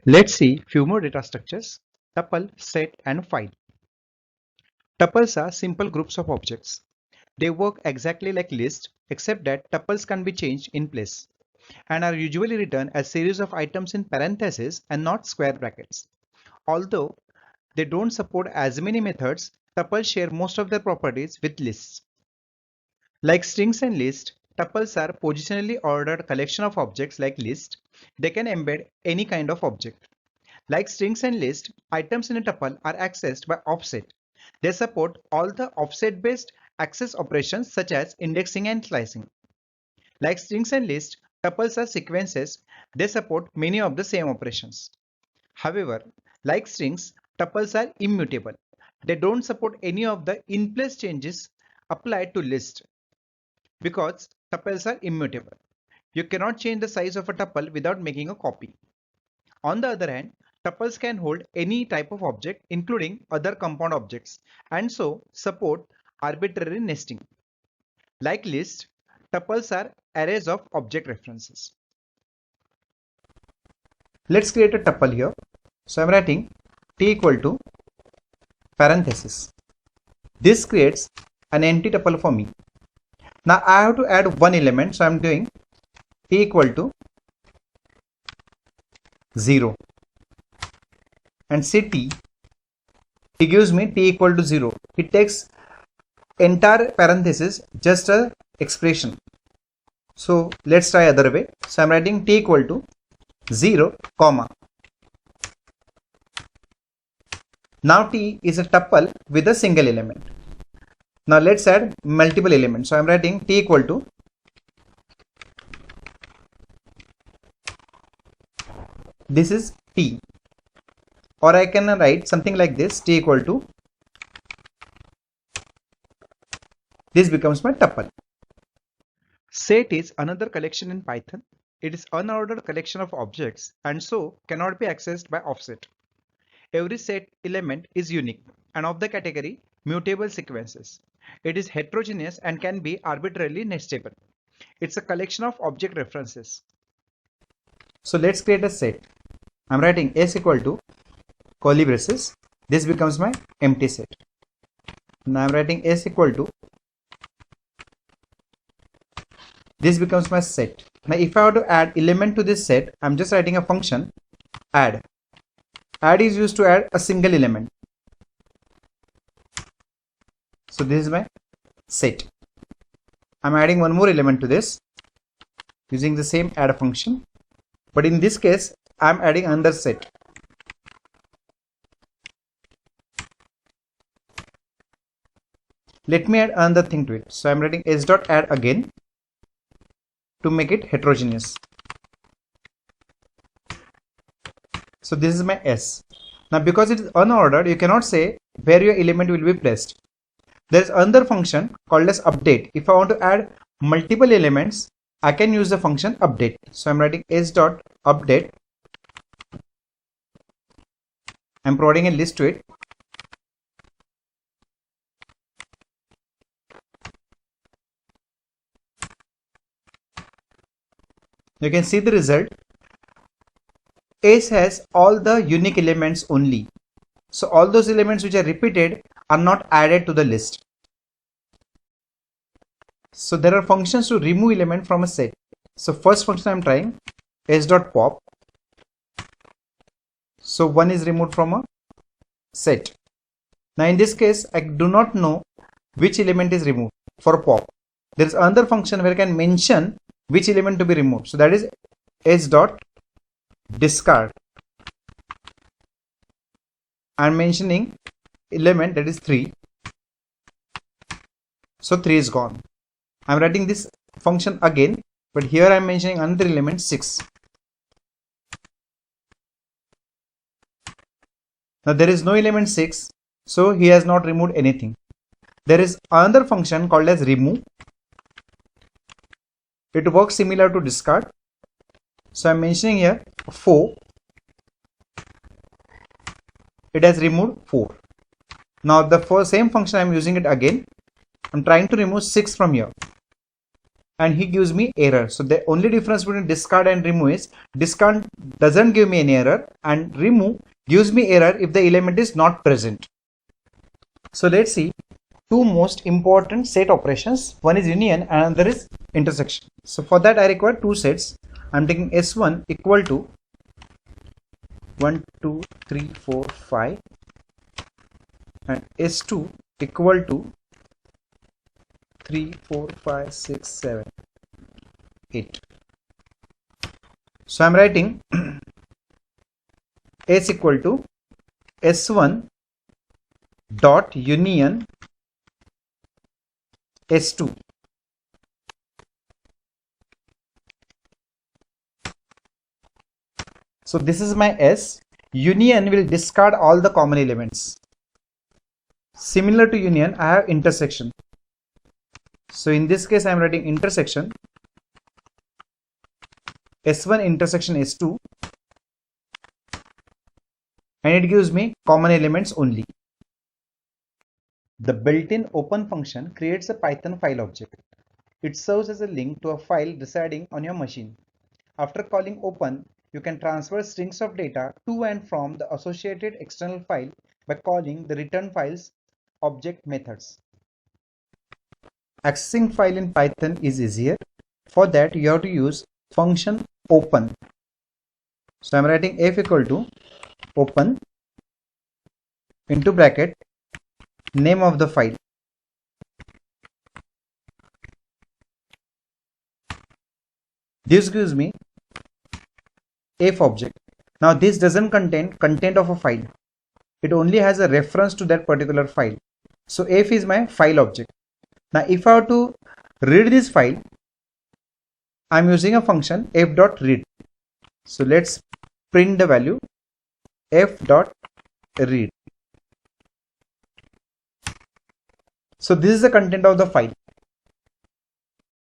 Let's see few more data structures: tuple, set, and file. Tuples are simple groups of objects. They work exactly like lists, except that tuples can be changed in place and are usually written as series of items in parentheses and not square brackets. Although they don't support as many methods, tuples share most of their properties with lists. Like strings and lists, tuples are positionally ordered collection of objects like lists. They can embed any kind of object. Like strings and lists, items in a tuple are accessed by offset. They support all the offset-based access operations such as indexing and slicing. Like strings and lists, tuples are sequences. They support many of the same operations. However, like strings, tuples are immutable. They don't support any of the in-place changes applied to list because tuples are immutable. You cannot change the size of a tuple without making a copy. On the other hand, tuples can hold any type of object, including other compound objects, and so support arbitrary nesting. Like lists, tuples are arrays of object references. Let's create a tuple here. So I'm writing t equal to parenthesis. This creates an empty tuple for me. Now I have to add one element, so I'm doing t equal to 0. And say t gives me t equal to 0. It takes entire parenthesis, just a expression. So let's try other way. So I'm writing t equal to 0, comma. Now t is a tuple with a single element. Now let's add multiple elements. So I'm writing t equal to this is t, or I can write something like this: t equal to this becomes my tuple. Set is another collection in Python. It is unordered collection of objects and so cannot be accessed by offset. Every set element is unique and of the category mutable sequences. It is heterogeneous and can be arbitrarily nestable. It's a collection of object references. So let's create a set. I'm writing s equal to curly braces. This becomes my empty set. Now I'm writing s equal to this becomes my set. Now if I have to add element to this set, I'm just writing a function add. Add is used to add a single element. So this is my set. I'm adding one more element to this using the same add function, but in this case I'm adding another set. Let me add another thing to it. So I'm writing s dot add again to make it heterogeneous. So this is my s. Now because it is unordered, you cannot say where your element will be placed. There is another function called as update. If I want to add multiple elements, I can use the function update. So I'm writing s dot update. I'm providing a list to it. You can see the result. S has all the unique elements only. So all those elements which are repeated are not added to the list. So there are functions to remove element from a set. So first function I'm trying s.pop. So one is removed from a set. Now in this case I do not know which element is removed for pop. There is another function where I can mention which element to be removed. So that is s.discard. I'm mentioning element that is 3. So 3 is gone. I'm writing this function again, but here I'm mentioning another element 6. Now there is no element 6, so he has not removed anything. There is another function called as remove. It works similar to discard. So I'm mentioning here 4. It has removed 4. Now the same function I'm using it again. I'm trying to remove 6 from here. and he gives me error. So the only difference between discard and remove is discard doesn't give me any error and remove gives me error if the element is not present. So let's see two most important set operations. One is union and another is intersection. So for that I require two sets. I'm taking S1 equal to 1, 2, 3, 4, 5 and S2 equal to 3, 4, 5, 6, 7, 8. So I'm writing S equal to S1 dot union S2. So this is my S. Union will discard all the common elements. Similar to union, I have intersection. So in this case, I am writing intersection S1 intersection S2 and it gives me common elements only. The built-in open function creates a Python file object. It serves as a link to a file residing on your machine. After calling open, you can transfer strings of data to and from the associated external file by calling the return files object methods. Accessing file in Python is easier. For that, you have to use function open. So I'm writing f equal to open into bracket name of the file. This gives me f object. Now this doesn't contain content of a file. It only has a reference to that particular file. So f is my file object. Now if I have to read this file, I'm using a function f.read. So let's print the value f.read. So this is the content of the file.